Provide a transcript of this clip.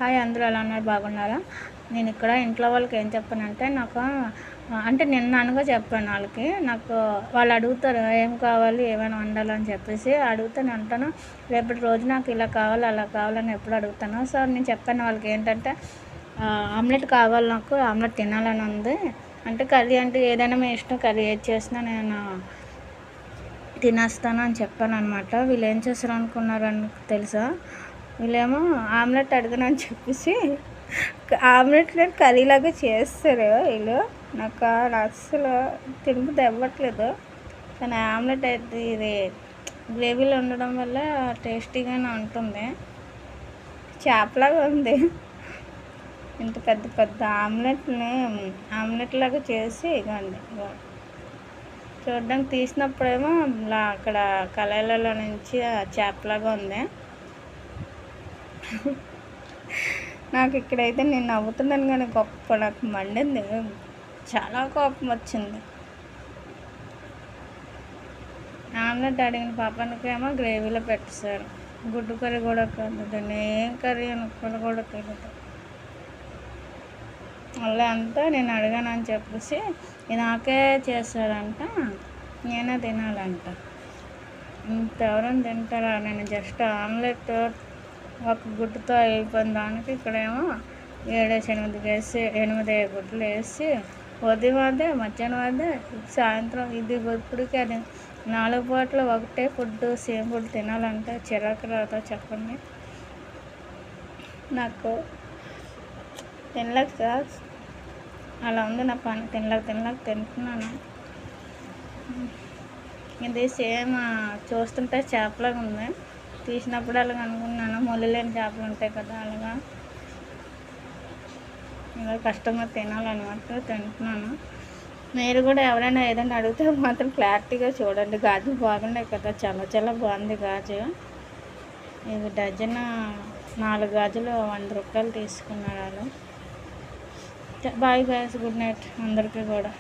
Hi, అందరూ ఎలా ఉన్నారు? బాగున్నారా? నేను ఇక్కడ ఇంట్లో వాళ్ళకి ఏం చెప్పానంటే, నాకు అంటే నిన్న అనగా చెప్పాను వాళ్ళకి. నాకు వాళ్ళు అడుగుతారు ఏం కావాలి, ఏమైనా వండాలని చెప్పేసి అడిగితే నేను అంటాను, రేపటి రోజు నాకు ఇలా కావాలి, అలా కావాలని ఎప్పుడు అడుగుతాను. సో నేను చెప్పాను వాళ్ళకి ఏంటంటే, ఆమ్లెట్ కావాలి, నాకు ఆమ్లెట్ తినాలని ఉంది. అంటే కర్రీ అంటే ఏదైనా మీ ఇష్టం, కర్రీ ఏది చేసినా నేను తినేస్తాను అని చెప్పాను అనమాట. వీళ్ళు ఏం చేస్తారు అనుకున్నారని తెలుసా? వీళ్ళేమో ఆమ్లెట్ అడిగానని చెప్పేసి ఆమ్లెట్ కర్రీలాగా చేస్తారు వీళ్ళు. నాకు అస్సలు తినుబుద్ధి అవ్వట్లేదు. కానీ ఆమ్లెట్ అయితే ఇది గ్రేవీలో ఉండడం వల్ల టేస్టీగానే ఉంటుంది. చేపలాగా ఉంది. ఇంత పెద్ద పెద్ద ఆమ్లెట్ లాగా చేసి ఇవ్వండి. చూడడానికి తీసినప్పుడేమో అక్కడ కళాయిలలో నుంచి చేపలాగా ఉంది. నాకు ఇక్కడైతే నేను నవ్వుతున్నాను, కానీ నాకు మండింది, చాలా కోపం వచ్చింది. ఆమ్లెట్ అడిగిన పాపానికేమో గ్రేవీలో పెట్టేశారు. గుడ్డు కర్రీ కూడా కాదు, దాన్ని ఏం కర్రీ అనుకోని కూడా తెలియదు. అలా అంతా నేను అడిగానని చెప్పేసి నాకే చేశారంట, నేనే తినాలంట. ఇంకెవరైనా తింటారా? నేను జస్ట్ ఆమ్లెట్ ఒక గుడ్డుతో అయిపోయిన దానికి ఇక్కడేమో 8 గుడ్లు వేసి ఉదయం అదే, మధ్యాహ్నం అదే, సాయంత్రం ఇది. ఇప్పటికీ అది 4 పూటలు ఒకటే ఫుడ్, సేమ్ ఫుడ్ తినాలంటే చిరాకు రాదా చెప్పండి? నాకు తినలేక అలా ఉంది నా పని. తినలేక తింటున్నాను. ఇది సేమ్ చూస్తుంటే చేపలాగా ఉంది. తీసినప్పుడు అలాగ అనుకున్నాను, ముళ్ళు లేని చేపలు ఉంటాయి కదా, అలాగా ఇలా కష్టంగా తినాలన్నమాట. తింటున్నాను. మీరు కూడా ఎవరైనా ఏదైనా అడిగితే మాత్రం క్లారిటీగా చూడండి. గాజులు బాగున్నాయి కదా, చాలా చాలా బాగుంది గాజు. ఇది డజన్ 4 గాజులు 100 రూపాయలు తీసుకున్నారు వాళ్ళు. బాయ్ గైస్, గుడ్ నైట్ అందరికీ కూడా.